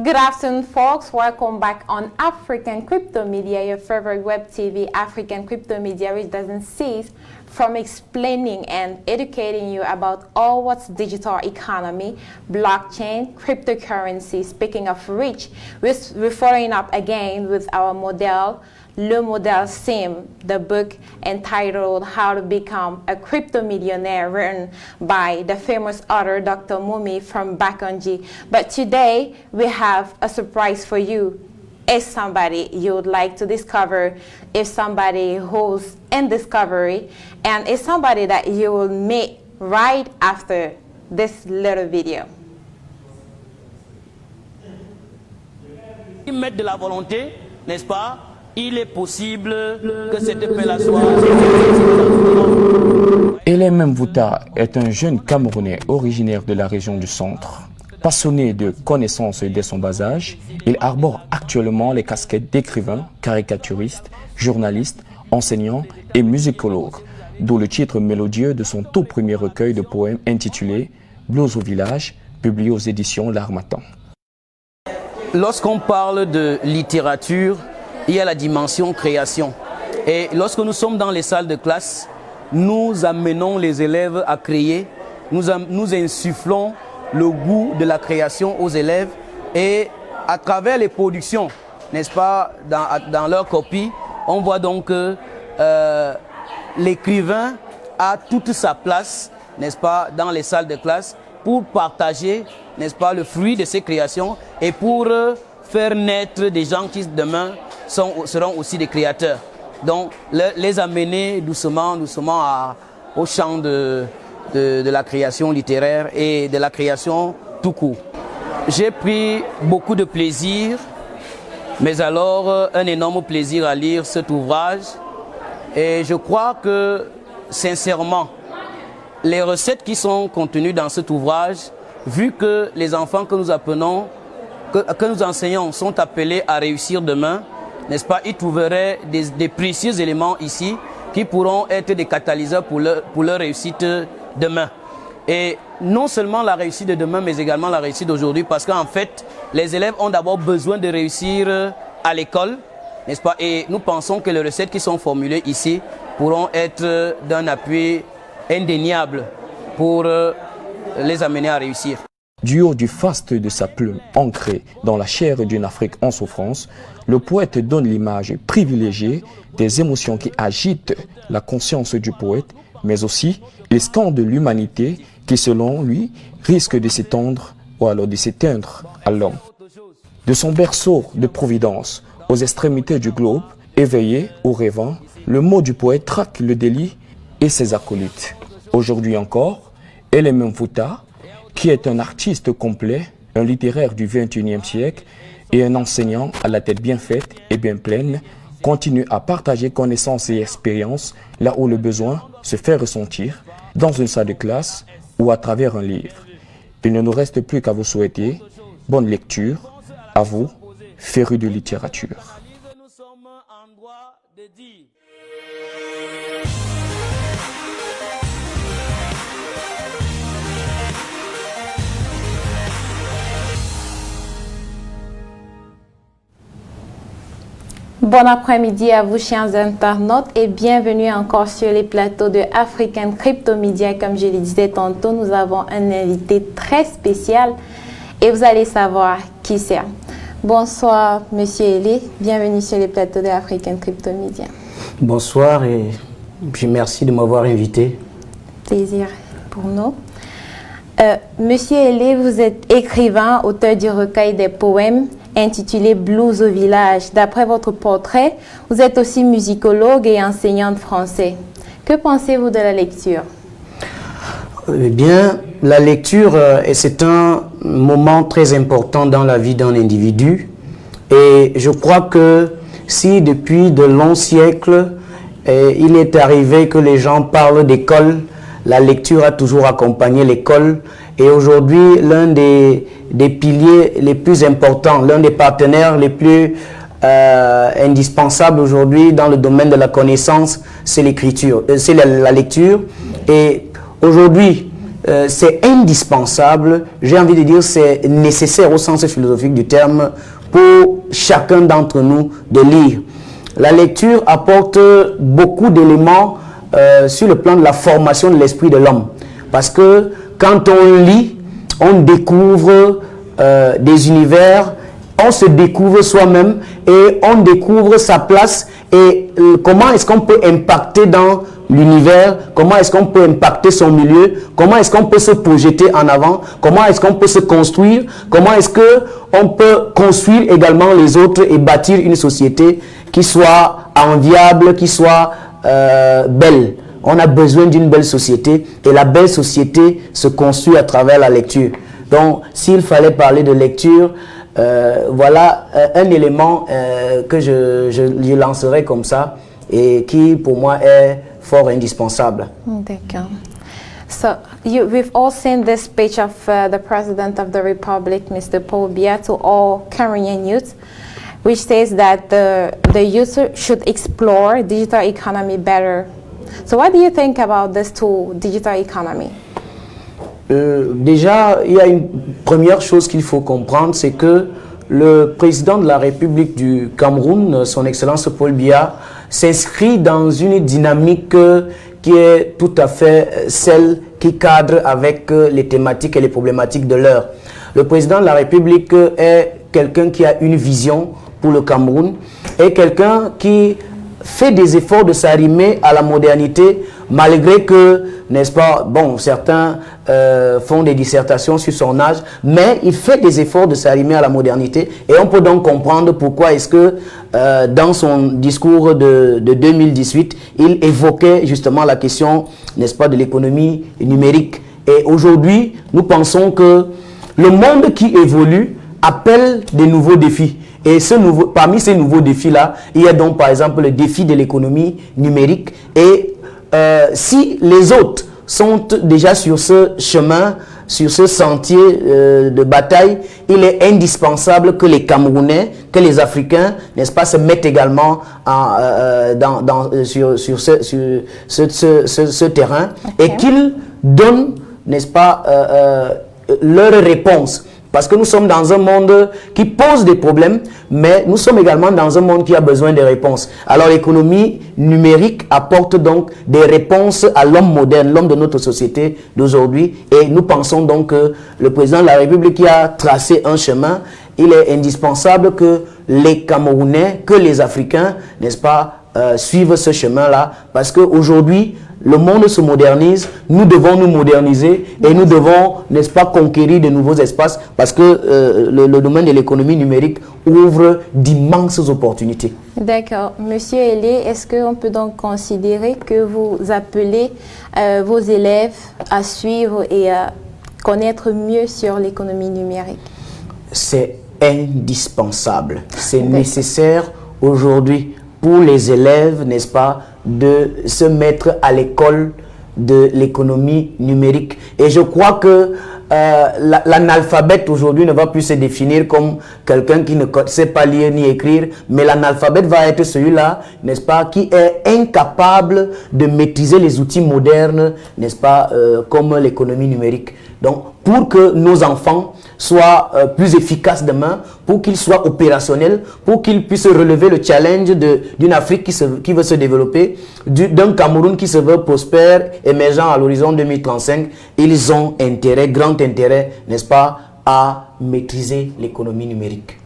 Good afternoon, folks. Welcome back on African Crypto Media, your favorite web TV, African Crypto Media, which doesn't cease from explaining and educating you about all what's digital economy, blockchain, cryptocurrency. Speaking of which, we're following up again with our model, Le Model Sim, the book entitled How to Become a Crypto Millionaire, written by the famous author Dr. Mumi from Bakonji. But today we have a surprise for you. If somebody you would like to discover, if somebody who's in discovery, and if somebody that you will meet right after this little video. Mettre de la volonté, n'est-ce pas? Il est possible que cette paix-là soit... Elem Mvouta est un jeune Camerounais originaire de la région du centre. Passionné de connaissances dès son bas âge, il arbore actuellement les casquettes d'écrivain, caricaturiste, journaliste, enseignant et musicologue, d'où le titre mélodieux de son tout premier recueil de poèmes intitulé Blues au village, publié aux éditions L'Harmattan. Lorsqu'on parle de littérature, il y a la dimension création. Et lorsque nous sommes dans les salles de classe, nous amenons les élèves à créer, nous insufflons le goût de la création aux élèves et à travers les productions, n'est-ce pas, dans leurs copies, on voit donc que l'écrivain a toute sa place, n'est-ce pas, dans les salles de classe pour partager, n'est-ce pas, le fruit de ses créations et pour faire naître des gens qui demain seront aussi des créateurs. Donc les amener doucement au champ de la création littéraire et de la création tout court. J'ai pris beaucoup de plaisir, mais alors un énorme plaisir à lire cet ouvrage. Et je crois que, sincèrement, les recettes qui sont contenues dans cet ouvrage, vu que les enfants que nous apprenons, que nous enseignons sont appelés à réussir demain, n'est-ce pas, ils trouveraient des précieux éléments ici qui pourront être des catalyseurs pour leur réussite demain. Et non seulement la réussite de demain, mais également la réussite d'aujourd'hui, parce qu'en fait, les élèves ont d'abord besoin de réussir à l'école, n'est-ce pas? Et nous pensons que les recettes qui sont formulées ici pourront être d'un appui indéniable pour les amener à réussir. Du haut du faste de sa plume ancrée dans la chair d'une Afrique en souffrance, le poète donne l'image privilégiée des émotions qui agitent la conscience du poète, mais aussi il scande l'humanité qui, selon lui, risque de s'étendre ou alors de s'éteindre à l'homme. De son berceau de providence aux extrémités du globe, éveillé ou rêvant, le mot du poète traque le délit et ses acolytes. Aujourd'hui encore, Elem Mvouta, qui est un artiste complet, un littéraire du XXIe siècle et un enseignant à la tête bien faite et bien pleine, continue à partager connaissances et expériences là où le besoin se fait ressentir, dans une salle de classe ou à travers un livre. Il ne nous reste plus qu'à vous souhaiter bonne lecture, à vous, férus de littérature. Bon après-midi à vous, chers internautes, et bienvenue encore sur les plateaux de African Crypto Media. Comme je le disais tantôt, nous avons un invité très spécial et vous allez savoir qui c'est. Bonsoir, Monsieur Elé. Bienvenue sur les plateaux de African Crypto Media. Bonsoir et puis merci de m'avoir invité. Plaisir pour nous. Monsieur Elé, vous êtes écrivain, auteur du recueil des poèmes intitulé Blues au village. D'après votre portrait, vous êtes aussi musicologue et enseignant de français. Que pensez-vous de la lecture? Eh bien, la lecture, c'est un moment très important dans la vie d'un individu. Et je crois que si depuis de longs siècles, il est arrivé que les gens parlent d'école, la lecture a toujours accompagné l'école. Et aujourd'hui, l'un des piliers les plus importants, l'un des partenaires les plus indispensables aujourd'hui dans le domaine de la connaissance, c'est l'écriture, c'est la lecture. Et aujourd'hui, c'est indispensable, j'ai envie de dire c'est nécessaire au sens philosophique du terme pour chacun d'entre nous de lire. La lecture apporte beaucoup d'éléments sur le plan de la formation de l'esprit de l'homme. Parce que quand on lit, on découvre des univers, on se découvre soi-même et on découvre sa place et comment est-ce qu'on peut impacter dans l'univers, comment est-ce qu'on peut impacter son milieu, comment est-ce qu'on peut se projeter en avant, comment est-ce qu'on peut se construire, comment est-ce qu'on peut construire également les autres et bâtir une société qui soit enviable, qui soit belle. On a besoin d'une belle société et la belle société se construit à travers la lecture. Donc, s'il fallait parler de lecture, voilà un élément que je lancerai comme ça et qui pour moi est fort indispensable. D'accord. So we've all seen this speech of the President of the Republic, Mr. Paul Biya, to all Cameroonian youth, which says that the youth should explore digital economy better. So what do you think about this tool, digital economy? Déjà, il y a une première chose qu'il faut comprendre, c'est que le président de la République du Cameroun, son Excellence Paul Biya, s'inscrit dans une dynamique qui est tout à fait celle qui cadre avec les thématiques et les problématiques de l'heure. Le président de la République est quelqu'un qui a une vision pour le Cameroun et quelqu'un qui fait des efforts de s'arrimer à la modernité, malgré que, n'est-ce pas, bon, certains font des dissertations sur son âge, mais il fait des efforts de s'arrimer à la modernité et on peut donc comprendre pourquoi est-ce que dans son discours de 2018, il évoquait justement la question, n'est-ce pas, de l'économie numérique. Et aujourd'hui, nous pensons que le monde qui évolue appelle des nouveaux défis. Et parmi ces nouveaux défis-là, il y a donc par exemple le défi de l'économie numérique. Et si les autres sont déjà sur ce chemin, sur ce sentier de bataille, il est indispensable que les Camerounais, que les Africains, n'est-ce pas, se mettent également sur ce terrain et qu'ils donnent, n'est-ce pas, leurs réponses. Parce que nous sommes dans un monde qui pose des problèmes, mais nous sommes également dans un monde qui a besoin de réponses. Alors l'économie numérique apporte donc des réponses à l'homme moderne, l'homme de notre société d'aujourd'hui. Et nous pensons donc que le président de la République qui a tracé un chemin, il est indispensable que les Camerounais, que les Africains, n'est-ce pas, suivent ce chemin-là. Parce qu'aujourd'hui, le monde se modernise, nous devons nous moderniser et nous devons, n'est-ce pas, conquérir de nouveaux espaces parce que le domaine de l'économie numérique ouvre d'immenses opportunités. D'accord. Monsieur Elie, est-ce qu'on peut donc considérer que vous appelez vos élèves à suivre et à connaître mieux sur l'économie numérique? C'est indispensable, c'est nécessaire aujourd'hui pour les élèves, n'est-ce pas, de se mettre à l'école de l'économie numérique. Et je crois que l'analphabète aujourd'hui ne va plus se définir comme quelqu'un qui ne sait pas lire ni écrire, mais l'analphabète va être celui-là, n'est-ce pas, qui est incapable de maîtriser les outils modernes, n'est-ce pas, comme l'économie numérique. Donc, pour que nos enfants soient plus efficaces demain, pour qu'ils soient opérationnels, pour qu'ils puissent relever le challenge d'une Afrique qui veut se développer, d'un Cameroun qui se veut prospère, émergent à l'horizon 2035, ils ont intérêt, grand intérêt, n'est-ce pas, à maîtriser l'économie numérique.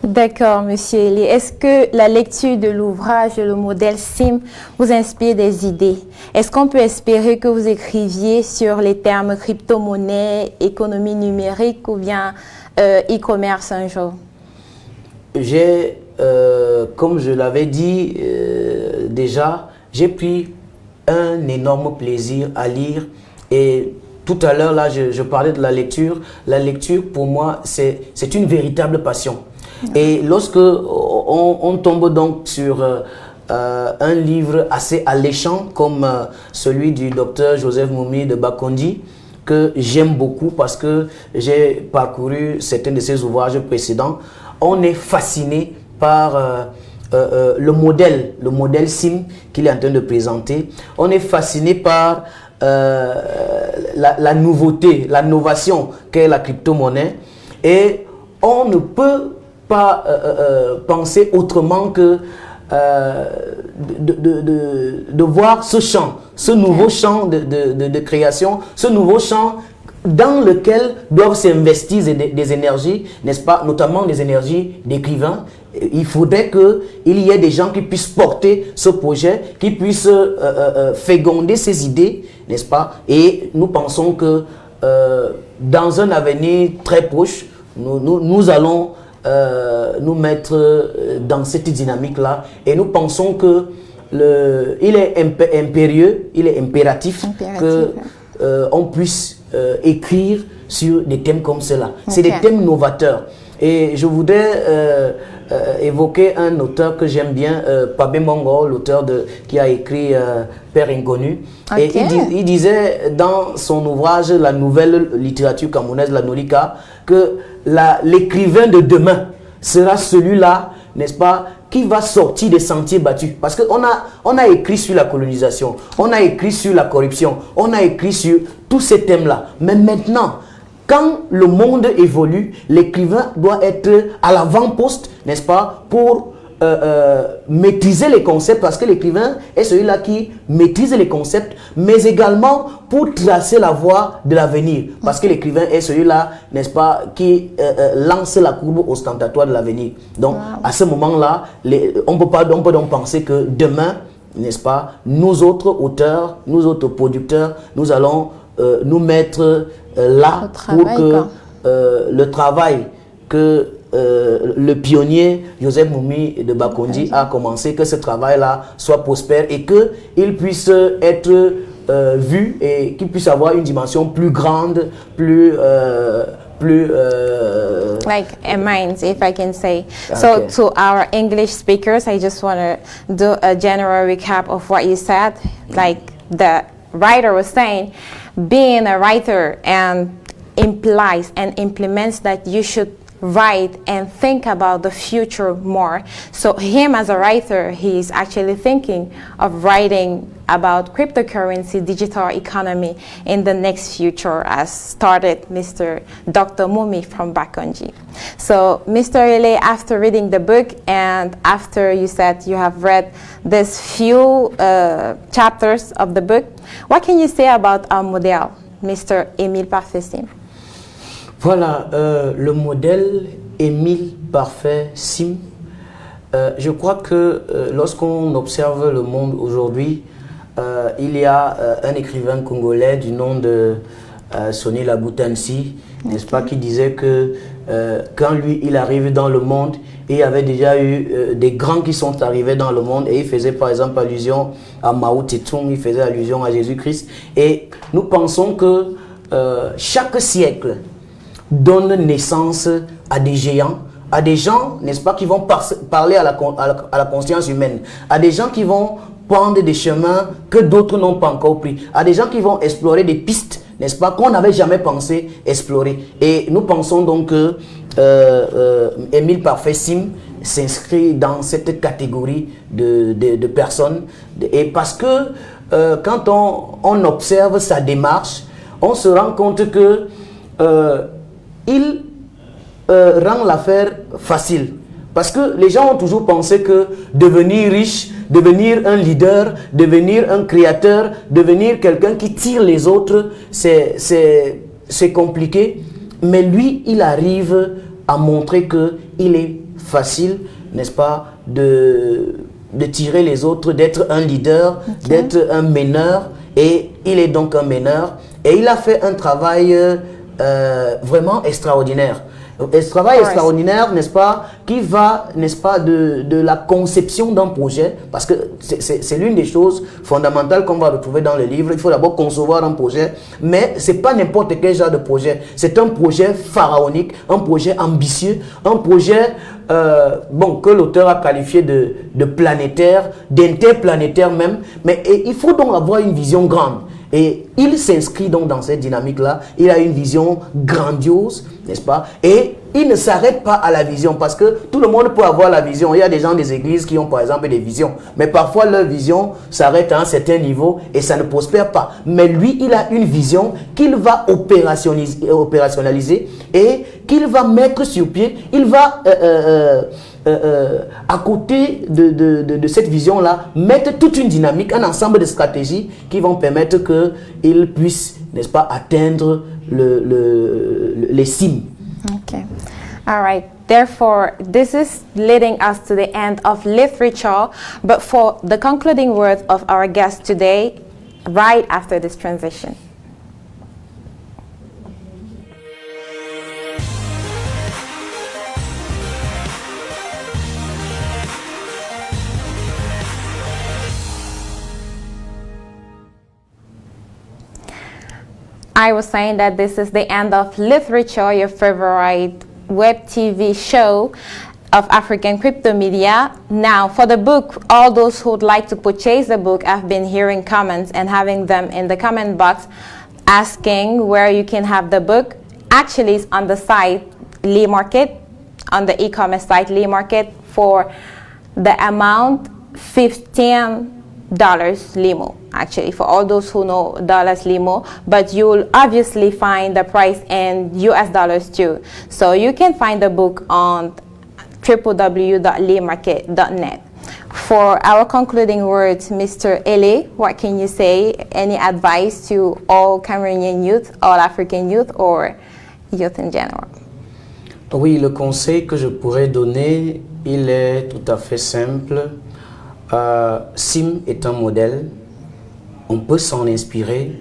D'accord, Monsieur Elie. Est-ce que la lecture de l'ouvrage, le modèle SIM, vous inspire des idées? Est-ce qu'on peut espérer que vous écriviez sur les termes crypto-monnaie, économie numérique ou bien e-commerce un jour? J'ai, comme je l'avais dit déjà, j'ai pris un énorme plaisir à lire et tout à l'heure, là, je parlais de la lecture. La lecture, pour moi, c'est une véritable passion. Et lorsque on tombe donc sur un livre assez alléchant comme celui du docteur Joseph Moumi de Bakondi, que j'aime beaucoup parce que j'ai parcouru certains de ses ouvrages précédents, on est fasciné par le modèle SIM qu'il est en train de présenter. On est fasciné par la nouveauté, la novation qu'est la crypto-monnaie. Et on ne peut pas penser autrement que de voir ce champ, ce nouveau champ de création, ce nouveau champ dans lequel doivent s'investir des énergies, n'est-ce pas, notamment des énergies d'écrivains. Il faudrait qu'il y ait des gens qui puissent porter ce projet, qui puissent féconder ces idées, n'est-ce pas? Et nous pensons que dans un avenir très proche, nous allons nous mettre dans cette dynamique-là. Et nous pensons que il est impérieux, il est impératif que on puisse écrire sur des thèmes comme cela. C'est des thèmes novateurs. Et je voudrais évoquer un auteur que j'aime bien, Pabé Mongo, l'auteur qui a écrit Père Inconnu. Et il disait dans son ouvrage La nouvelle littérature camerounaise, la Nolika, que l'écrivain de demain sera celui-là, n'est-ce pas, qui va sortir des sentiers battus. Parce qu'on a écrit sur la colonisation, on a écrit sur la corruption, on a écrit sur tous ces thèmes-là. Mais maintenant, quand le monde évolue, l'écrivain doit être à l'avant-poste, n'est-ce pas, pour maîtriser les concepts, parce que l'écrivain est celui-là qui maîtrise les concepts, mais également pour tracer la voie de l'avenir, parce que l'écrivain est celui-là, n'est-ce pas, qui lance la courbe ostentatoire de l'avenir. Donc, à ce moment-là, on peut donc penser que demain, n'est-ce pas, nous autres auteurs, nous autres producteurs, nous allons nous mettre là pour que le travail que le pionnier Joseph Moumi de Bakondi a commencé, que ce travail-là soit prospère et qu'il puisse être vu et qu'il puisse avoir une dimension plus grande, plus like a mind, if I can say. Okay. So to our English speakers, I just want to do a general recap of what you said. Like the writer was saying, being a writer and implies and implements that you should write and think about the future more. So him as a writer, he's actually thinking of writing about cryptocurrency, digital economy in the next future, as started Mr. Dr. Moumi from Bakonji. So Mr. Ele, after reading the book and after you said you have read this few chapters of the book, what can you say about our model, Mr. Émile Parfait Sim? Voilà, le modèle Émile Parfait Sim. Je crois que lorsqu'on observe le monde aujourd'hui, il y a un écrivain congolais du nom de Sonny Laboutansi, n'est-ce pas, qui disait que quand lui, il arrive dans le monde, il y avait déjà eu des grands qui sont arrivés dans le monde et il faisait par exemple allusion à Mao Tse-tung, il faisait allusion à Jésus-Christ. Et nous pensons que chaque siècle donne naissance à des géants, à des gens, n'est-ce pas, qui vont parler à la conscience humaine, à des gens qui vont prendre des chemins que d'autres n'ont pas encore pris, à des gens qui vont explorer des pistes, n'est-ce pas, qu'on n'avait jamais pensé explorer. Et nous pensons donc que Émile Parfait Sim s'inscrit dans cette catégorie de personnes. Et parce que quand on observe sa démarche, on se rend compte que il rend l'affaire facile. Parce que les gens ont toujours pensé que devenir riche, devenir un leader, devenir un créateur, devenir quelqu'un qui tire les autres, c'est compliqué. Mais lui, il arrive à montrer qu'il est facile, n'est-ce pas, de tirer les autres, d'être un leader, d'être un meneur. Et il est donc un meneur. Et il a fait un travail vraiment extraordinaire. Un travail extraordinaire, n'est-ce pas, qui va, n'est-ce pas, de la conception d'un projet, parce que c'est l'une des choses fondamentales qu'on va retrouver dans le livre. Il faut d'abord concevoir un projet, mais c'est pas n'importe quel genre de projet. C'est un projet pharaonique, un projet ambitieux, un projet que l'auteur a qualifié de planétaire, d'interplanétaire même. Mais il faut donc avoir une vision grande. Et il s'inscrit donc dans cette dynamique-là. Il a une vision grandiose, n'est-ce pas? Et il ne s'arrête pas à la vision parce que tout le monde peut avoir la vision. Il y a des gens des églises qui ont par exemple des visions. Mais parfois leur vision s'arrête à un certain niveau et ça ne prospère pas. Mais lui, il a une vision qu'il va opérationnaliser et qu'il va mettre sur pied. Il va, à côté de cette vision-là, mettre toute une dynamique, un ensemble de stratégies qui vont permettre qu'il puisse, n'est-ce pas, atteindre les cimes. Okay. All right. Therefore, this is leading us to the end of literature. But for the concluding words of our guest today, right after this transition. I was saying that this is the end of literature, your favorite web TV show of African Crypto Media. Now, for the book, all those who would like to purchase the book, I've been hearing comments and having them in the comment box asking where you can have the book. Actually, it's on the site Lee Market, on the e-commerce site Lee Market for the amount $15 limo, actually, for all those who know dollars limo, but you will obviously find the price in US dollars too. So you can find the book on www.leemarket.net. For our concluding words, Mr. Ele, what can you say? Any advice to all Cameroonian youth, all African youth, or youth in general? Oui, le conseil que je pourrais donner, il est tout à fait simple. Sim est un modèle, on peut s'en inspirer,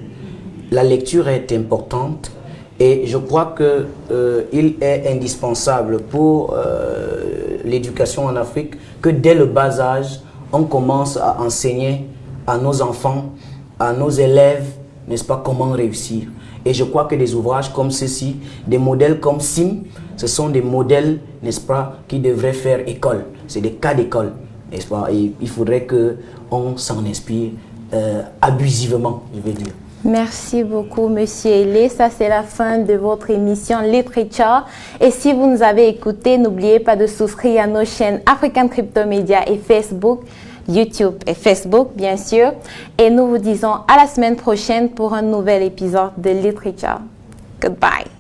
la lecture est importante et je crois qu'il est indispensable pour l'éducation en Afrique que dès le bas âge, on commence à enseigner à nos enfants, à nos élèves, n'est-ce pas, comment réussir. Et je crois que des ouvrages comme ceci, des modèles comme Sim, ce sont des modèles, n'est-ce pas, qui devraient faire école, c'est des cas d'école. N'est-ce pas? Et il faudrait qu'on s'en inspire abusivement, je vais dire. Merci beaucoup, Monsieur Ele. Ça, c'est la fin de votre émission Literature. Et si vous nous avez écouté, n'oubliez pas de souscrire à nos chaînes African Crypto Media et Facebook, YouTube et Facebook, bien sûr. Et nous vous disons à la semaine prochaine pour un nouvel épisode de Literature. Goodbye.